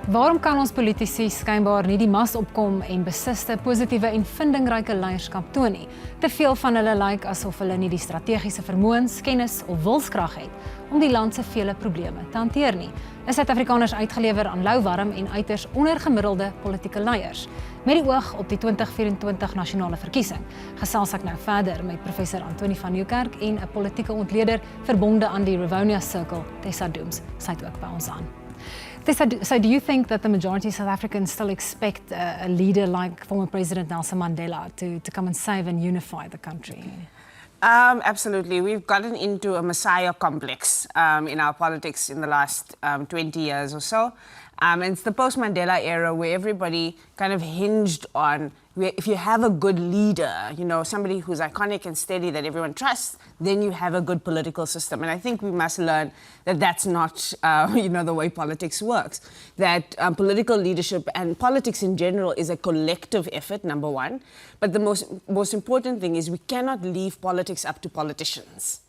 Waarom kan ons politici skynbaar nie die mas opkom en besiste, positiewe en vindingryke leierskap toon nie? Te veel van hulle lyk asof hulle nie die strategiese vermoëns, kennis of wilskrag het om die land se vele probleme te hanteer nie. Is Suid-Afrikaners uitgelewer aan louwarm en uiters ondergemiddelde politieke leiers? Met die oog op die 2024 nasionale verkiesing gesels ek nou verder met professor Anthoni van Nieuwkerk en 'n politieke ontleder verbonde aan die Rivonia Circle, Tessa Dooms. Sy het ook by ons aan. Tessa, so do you think that the majority of South Africans still expect a leader like former President Nelson Mandela to come and save and unify the country? Absolutely. We've gotten into a messiah complex in our politics in the last 20 years or so. And it's the post-Mandela era where everybody kind of hinged on, if you have a good leader, you know, somebody who's iconic and steady that everyone trusts, then you have a good political system. And I think we must learn that that's not, the way politics works. That political leadership and politics in general is a collective effort, number one. But the most important thing is we cannot leave politics up to politicians.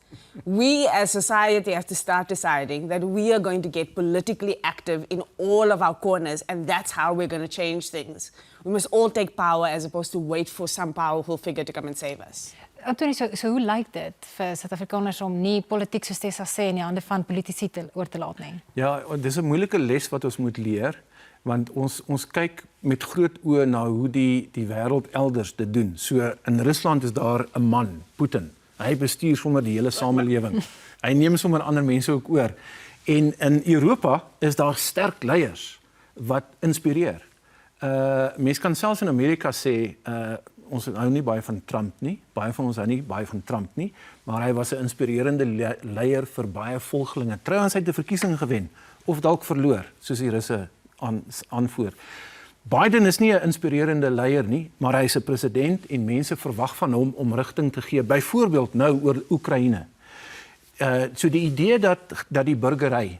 We as society have to start deciding that we are going to get politically active in all of our corners, and that's how we're going to change things. We must all take power as opposed to wait for some powerful figure to come and save us. Anthony, so hoe lyk dit vir Suid-Afrikaners om nie politiek soos Tessa sê in die hande van politici oor te laat nie? Ja, dis 'n moeilike les wat ons moet leer, want ons kyk met groot oë na hoe die wêreld elders dit doen. So in Rusland is daar 'n man, Putin. Hy bestuur sommer die hele samelewing. Hy neem sommer ander mense ook oor. En in Europa is daar sterk leiers wat inspireer. Mense kan selfs in Amerika sê, ons hou nie baie van Trump nie. Baie van ons hou nie baie van Trump nie, maar hy was 'n inspirerende leier vir baie volgelinge. Trouwens, hy het 'n verkiesing gewen of dalk verloor, soos die Russe aanvoer. Biden is nie 'n inspirerende leier nie, maar hy is 'n president en mense verwag van hom om rigting te gee, byvoorbeeld nou oor Oekraïne. So die idee dat die burgery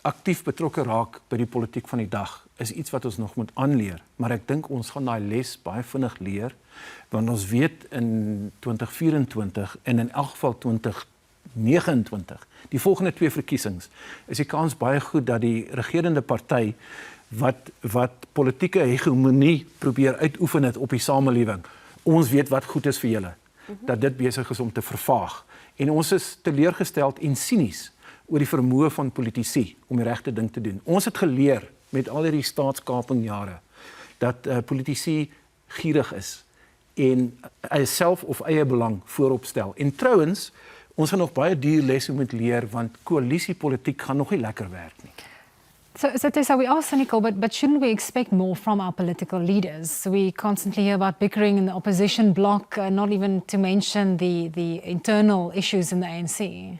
aktief betrokke raak by die politiek van die dag is iets wat ons nog moet aanleer, maar ek dink ons gaan daai les baie vinnig leer, want ons weet in 2024 en in elk geval 2029, die volgende 2 verkiesings, is die kans baie goed dat die regerende party wat politieke hegemonie probeer uitoefen het op die samelewing. Ons weet wat goed is vir julle, dat dit besig is om te vervaag. En ons is teleurgesteld en sinies oor die vermoë van politici om die regte ding te doen. Ons het geleer met al hierdie staatskapingjare dat politici gierig is en self of eie belang voorop stel. En trouwens, ons gaan nog baie duur lesse moet leer, want koalisiepolitiek gaan nog nie lekker werk nie. So Tessa, we are cynical, but shouldn't we expect more from our political leaders? We constantly hear about bickering in the opposition bloc, not even to mention the internal issues in the ANC.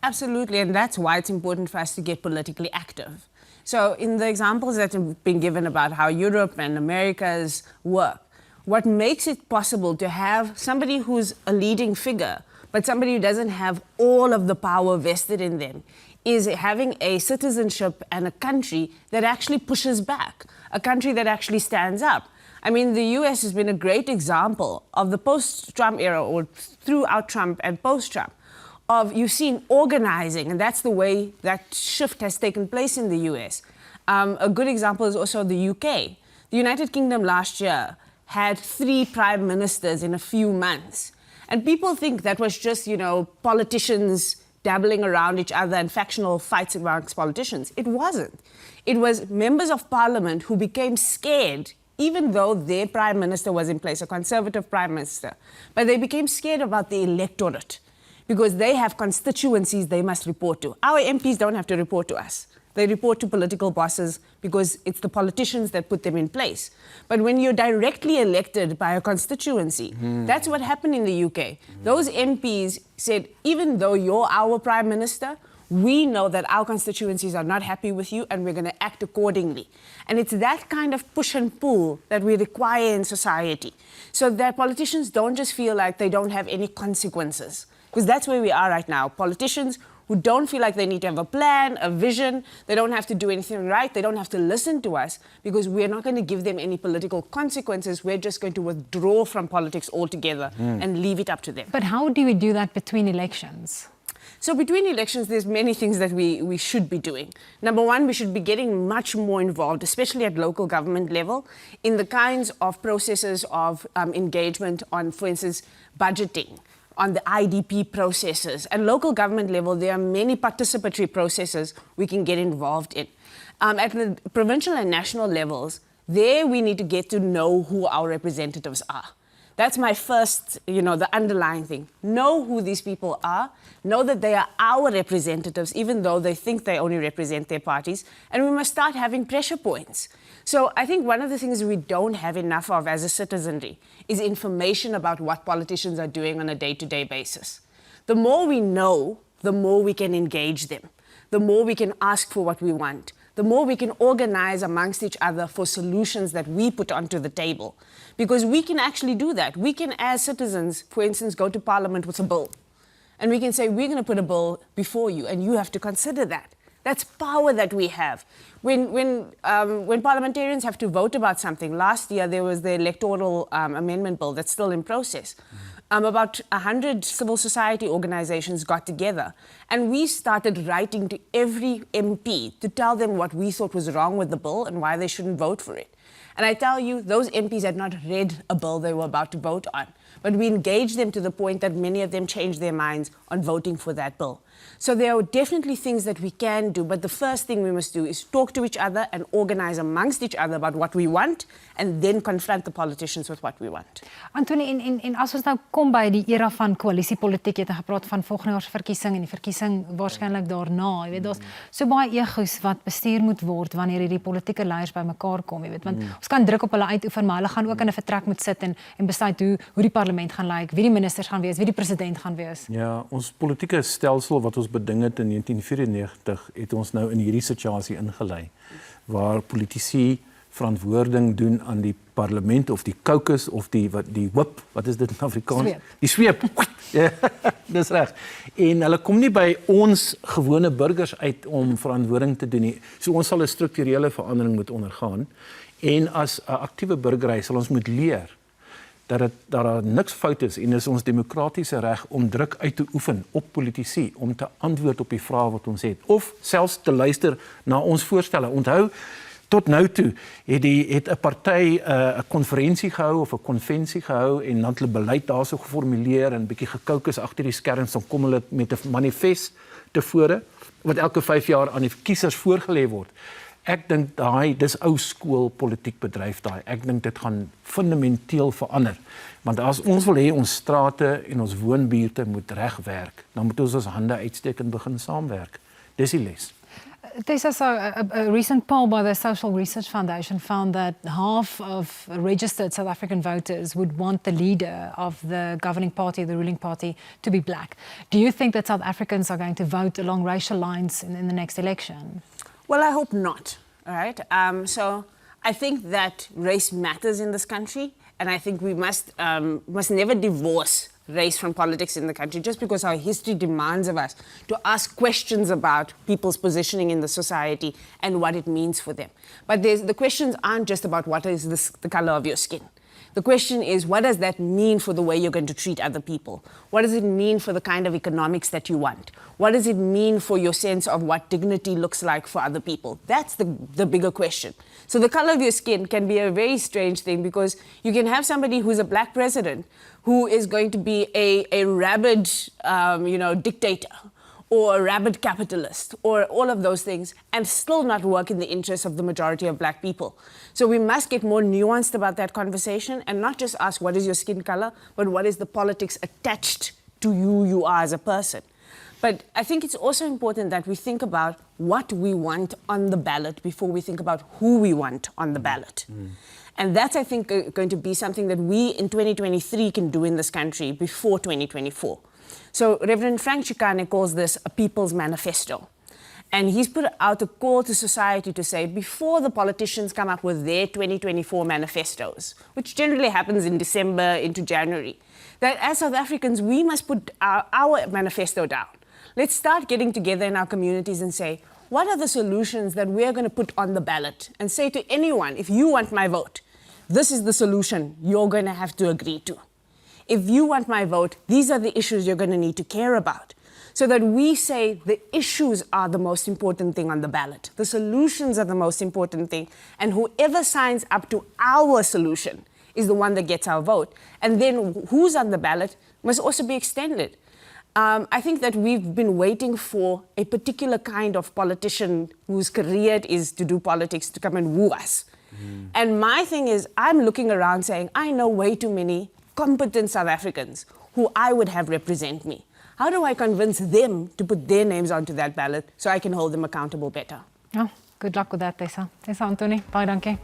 Absolutely, and that's why it's important for us to get politically active. So in the examples that have been given about how Europe and America's work, what makes it possible to have somebody who's a leading figure, but somebody who doesn't have all of the power vested in them, is having a citizenship and a country that actually pushes back, a country that actually stands up. I mean, the US has been a great example of the post-Trump era, or throughout Trump and post-Trump, of you've seen organizing, and that's the way that shift has taken place in the US. A good example is also the UK. The United Kingdom last year had 3 prime ministers in a few months. And people think that was just, politicians dabbling around each other and factional fights amongst politicians. It wasn't. It was members of parliament who became scared, even though their prime minister was in place, a conservative prime minister. But they became scared about the electorate because they have constituencies they must report to. Our MPs don't have to report to us. They report to political bosses because it's the politicians that put them in place. But when you're directly elected by a constituency, that's what happened in the UK. Those MPs said, even though you're our prime minister, we know that our constituencies are not happy with you and we're going to act accordingly. And it's that kind of push and pull that we require in society, so that politicians don't just feel like they don't have any consequences. Because that's where we are right now. Politicians who don't feel like they need to have a plan, a vision, they don't have to do anything right, they don't have to listen to us, because we're not going to give them any political consequences, we're just going to withdraw from politics altogether and leave it up to them. But how do we do that between elections? So between elections, there's many things that we should be doing. Number one, we should be getting much more involved, especially at local government level, in the kinds of processes of engagement on, for instance, budgeting, on the IDP processes. At local government level, there are many participatory processes we can get involved in. At the provincial and national levels, there we need to get to know who our representatives are. That's my first, the underlying thing. Know who these people are, know that they are our representatives, even though they think they only represent their parties, and we must start having pressure points. So I think one of the things we don't have enough of as a citizenry is information about what politicians are doing on a day-to-day basis. The more we know, the more we can engage them, the more we can ask for what we want, the more we can organize amongst each other for solutions that we put onto the table. Because we can actually do that. We can, as citizens, for instance, go to Parliament with a bill. And we can say, we're going to put a bill before you, and you have to consider that. That's power that we have. When parliamentarians have to vote about something, last year there was the electoral amendment bill that's still in process. About 100 civil society organizations got together, and we started writing to every MP to tell them what we thought was wrong with the bill and why they shouldn't vote for it. And I tell you, those MPs had not read a bill they were about to vote on, but we engaged them to the point that many of them changed their minds on voting for that bill. So there are definitely things that we can do, but the first thing we must do is talk to each other and organize amongst each other about what we want, and then confront the politicians with what we want. Anthony, en as ons nou kom by die era van koalisiepolitiek, jy het gepraat van volgende jaar se verkiesing en die verkiesing waarskynlik daarna, jy weet, daar's so baie egos wat bestuur moet word wanneer hierdie politieke leiers bymekaar kom, jy weet, want ons kan druk op hulle uitoefen, maar hulle gaan ook in 'n vertrek moet sit en besluit hoe die parlement gaan lyk, wie die ministers gaan wees, wie die president gaan wees. Ja, ons politieke stelsel wat ons beding het in 1994 het ons nou in hierdie situasie ingelei waar politici verantwoording doen aan die parlement of die caucus of die whip, wat is dit in Afrikaans? Sweep. Die sweep. Ja, dis reg. En hulle kom nie by ons gewone burgers uit om verantwoording te doen nie. So ons sal 'n strukturele verandering moet ondergaan. En as 'n aktiewe burgerry sal ons moet leer dat daar niks fout is en is ons demokratiese reg om druk uit te oefen op politici om te antwoord op die vrae wat ons het of selfs te luister na ons voorstelle. Onthou, tot nou toe het 'n party 'n konferensie gehou of 'n konvensie gehou en dan hulle beleid daarso geformuleer en bietjie gekoukus agter die skerms, dan kom hulle met 'n manifest tevore wat elke 5 jaar aan die kiesers voorgelê word. Ek dink dis ou skool politiek bedryf daai. Ek dink dit gaan fundamenteel verander. Want as ons wil hê ons strate en ons woonbuurte moet reg werk, dan moet ons hande uitsteek en begin saamwerk. Dis die les. Tessa, a recent poll by the Social Research Foundation found that half of registered South African voters would want the leader of the governing party, the ruling party, to be black. Do you think that South Africans are going to vote along racial lines in the next election? Well, I hope not, all right? So I think that race matters in this country, and I think we must never divorce race from politics in the country just because our history demands of us to ask questions about people's positioning in the society and what it means for them. But the questions aren't just about what is the color of your skin. The question is, what does that mean for the way you're going to treat other people? What does it mean for the kind of economics that you want? What does it mean for your sense of what dignity looks like for other people? That's the bigger question. So the color of your skin can be a very strange thing because you can have somebody who's a black president who is going to be a rabid, dictator, or a rabid capitalist, or all of those things, and still not work in the interests of the majority of black people. So we must get more nuanced about that conversation and not just ask what is your skin color, but what is the politics attached to who you are as a person. But I think it's also important that we think about what we want on the ballot before we think about who we want on the ballot. And that's, I think, going to be something that we in 2023 can do in this country before 2024. So Reverend Frank Chikane calls this a people's manifesto. And he's put out a call to society to say, before the politicians come up with their 2024 manifestos, which generally happens in December into January, that as South Africans, we must put our manifesto down. Let's start getting together in our communities and say, what are the solutions that we're going to put on the ballot? And say to anyone, if you want my vote, this is the solution you're going to have to agree to. If you want my vote, these are the issues you're going to need to care about. so that we say the issues are the most important thing on the ballot. The solutions are the most important thing. And whoever signs up to our solution is the one that gets our vote. And then who's on the ballot must also be extended. I think that we've been waiting for a particular kind of politician whose career it is to do politics to come and woo us. And my thing is, I'm looking around saying, I know way too many competent South Africans who I would have represent me. How do I convince them to put their names onto that ballot so I can hold them accountable better? Ja, good luck with that, Tessa. Tessa, Anthoni, baie dankie.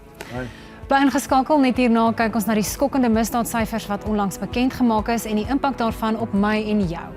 Bly ingeskakel, net hierna kyk ons na die skokkende misdaadsyfers wat onlangs bekend gemaak is en die impak daarvan op my en jou.